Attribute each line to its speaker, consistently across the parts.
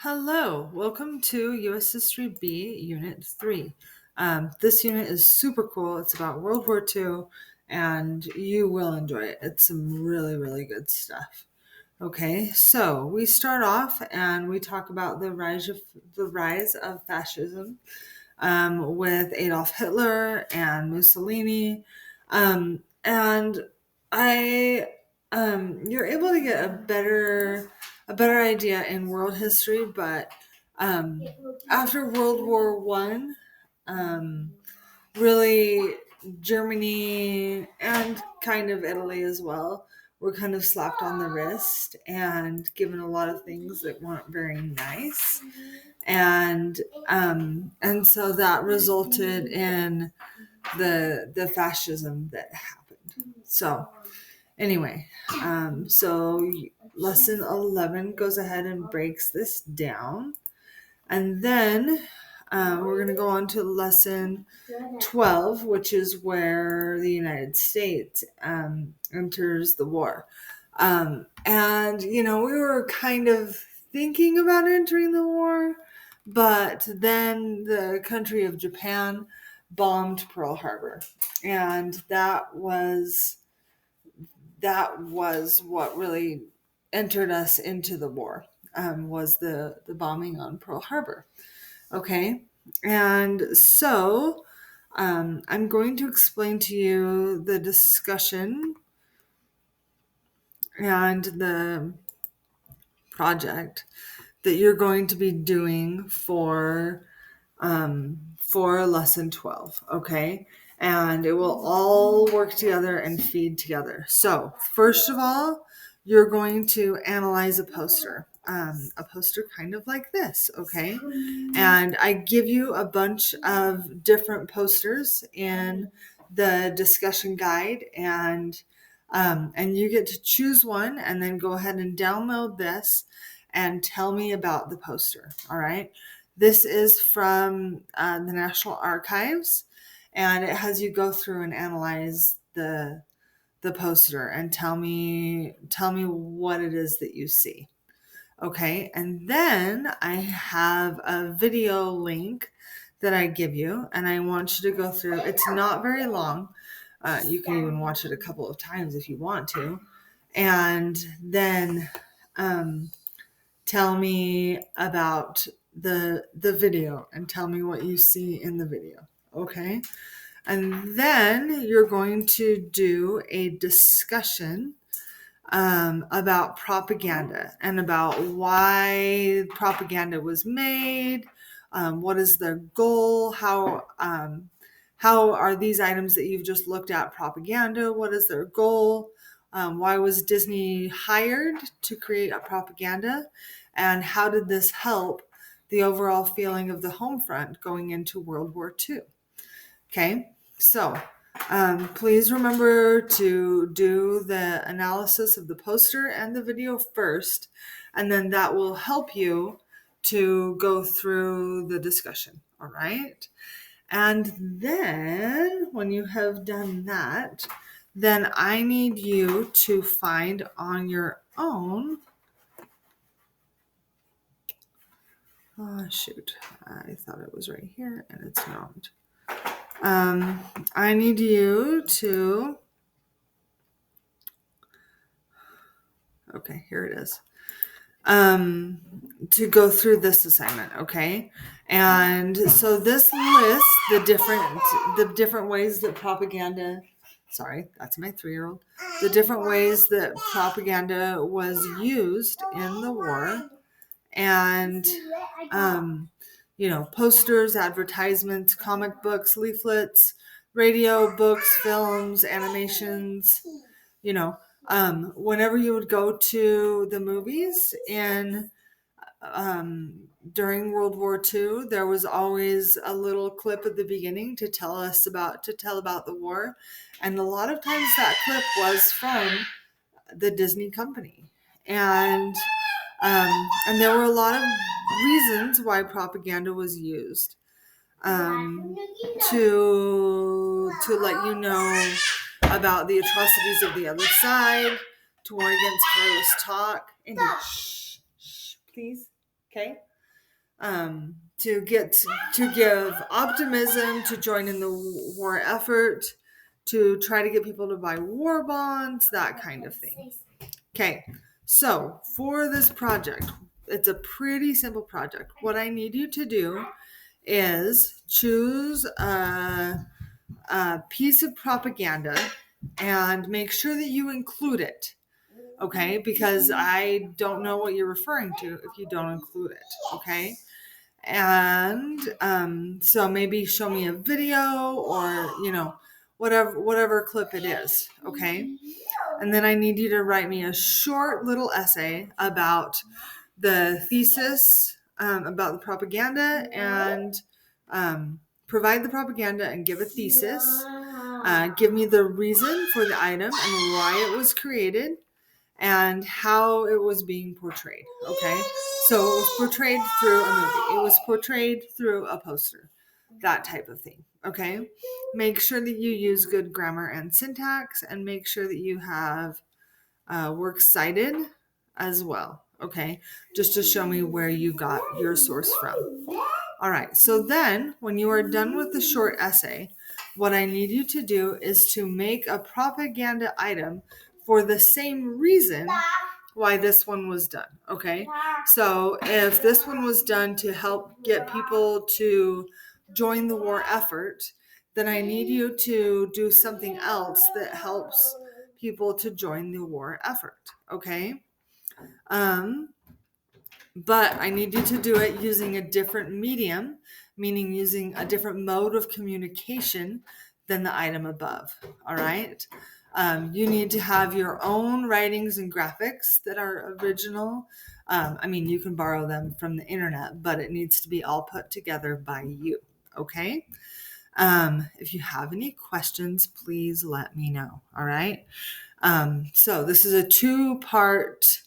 Speaker 1: Hello, welcome to U.S. History B, Unit 3. This unit is super cool. It's about World War II, and you will enjoy it. It's some really, really good stuff. Okay, so we start off and we talk about the rise of fascism with Adolf Hitler and Mussolini. And I you're able to get a better idea in world history, but um, after World War One, really Germany and kind of Italy as well were kind of slapped on the wrist and given a lot of things that weren't very nice, and so that resulted in the fascism that happened. So anyway, so lesson 11 goes ahead and breaks this down, and then we're going to go on to lesson 12, which is where the United States enters the war. And, we were kind of thinking about entering the war, but then the country of Japan bombed Pearl Harbor. And that was what really entered us into the war, was the bombing on Pearl Harbor. Okay. And so I'm going to explain to you the discussion and the project that you're going to be doing for lesson 12. Okay. And it will all work together and feed together. So first of all, you're going to analyze a poster kind of like this. Okay. And I give you a bunch of different posters in the discussion guide, and you get to choose one and then go ahead and download this and tell me about the poster. All right. This is from the National Archives, and it has you go through and analyze the poster and tell me what it is that you see. Okay, and then I have a video link that I give you, and I want you to go through. It's not very long. You can even watch it a couple of times if you want to, and then tell me about the video and tell me what you see in the video. Okay, and then you're going to do a discussion about propaganda and about why propaganda was made. What is their goal? How are these items that you've just looked at propaganda? What is their goal? Why was Disney hired to create a propaganda? And how did this help the overall feeling of the home front going into World War II? Okay, so please remember to do the analysis of the poster and the video first, and then that will help you to go through the discussion. All right. And then when you have done that, then I need you to find on your own. Oh, shoot. I thought it was right here and it's not. I need you to. Okay, here it is. To go through this assignment, okay? And so this lists the different ways that propaganda. Sorry, that's my 3-year-old. The different ways that propaganda was used in the war, and posters, advertisements, comic books, leaflets, radio, books, films, animations. Whenever you would go to the movies during World War II, there was always a little clip at the beginning to tell about the war, and a lot of times that clip was from the Disney company, and there were a lot of reasons why propaganda was used, to let you know about the atrocities of the other side, to warn against careless talk. And shh, please. Okay. to give optimism, to join in the war effort, to try to get people to buy war bonds, that kind of thing. Okay, so for this project, it's a pretty simple project. What I need you to do is choose a piece of propaganda and make sure that you include it. Okay, because I don't know what you're referring to if you don't include it. Okay, and so maybe show me a video or whatever clip it is. Okay, and then I need you to write me a short little essay about the thesis, about the propaganda, and provide the propaganda and give a thesis. Give me the reason for the item and why it was created and how it was being portrayed. Okay, so it was portrayed through a movie, it was portrayed through a poster, that type of thing. Okay, make sure that you use good grammar and syntax, and make sure that you have works cited as well. Okay, just to show me where you got your source from. All right, so then when you are done with the short essay, what I need you to do is to make a propaganda item for the same reason why this one was done. Okay, so if this one was done to help get people to join the war effort, then I need you to do something else that helps people to join the war effort. Okay, but I need you to do it using a different medium, meaning using a different mode of communication than the item above. All right. You need to have your own writings and graphics that are original. I mean, you can borrow them from the internet, but it needs to be all put together by you. Okay. If you have any questions, please let me know. All right. So this is a 2-part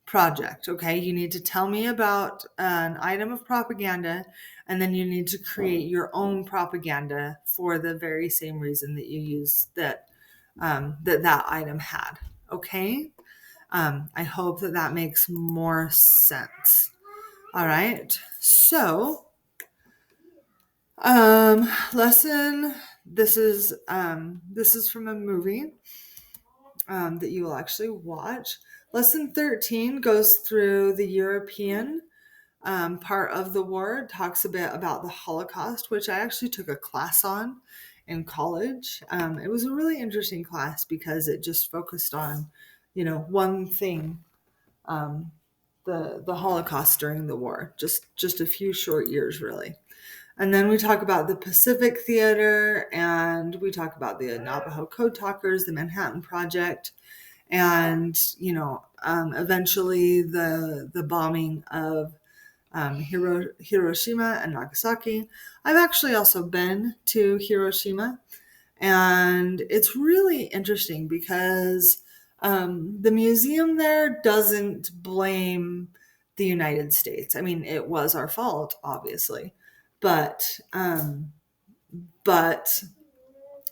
Speaker 1: project. Okay, you need to tell me about an item of propaganda, and then you need to create your own propaganda for the very same reason that you used that that item had. Okay, I hope that makes more sense. All right, so lesson. This is from a movie that you will actually watch. Lesson 13 goes through the European part of the war, talks a bit about the Holocaust, which I actually took a class on in college. It was a really interesting class because it just focused on, one thing, the Holocaust during the war, just a few short years, really. And then we talk about the Pacific Theater, and we talk about the Navajo Code Talkers, the Manhattan Project, and eventually the bombing of Hiroshima and Nagasaki. I've actually also been to Hiroshima, and it's really interesting because the museum there doesn't blame the United States. I mean, it was our fault, obviously, but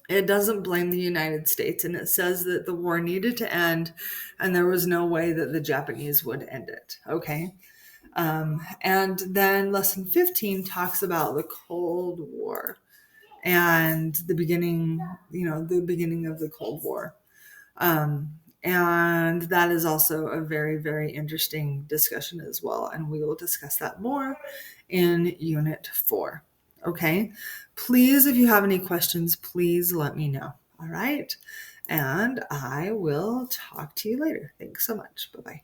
Speaker 1: it doesn't blame the United States, and it says that the war needed to end, and there was no way that the Japanese would end it. Okay. And then lesson 15 talks about the Cold War and the beginning of the Cold War. And that is also a very, very interesting discussion as well. And we will discuss that more in Unit 4. Okay. Please, if you have any questions, please let me know. All right. And I will talk to you later. Thanks so much. Bye-bye.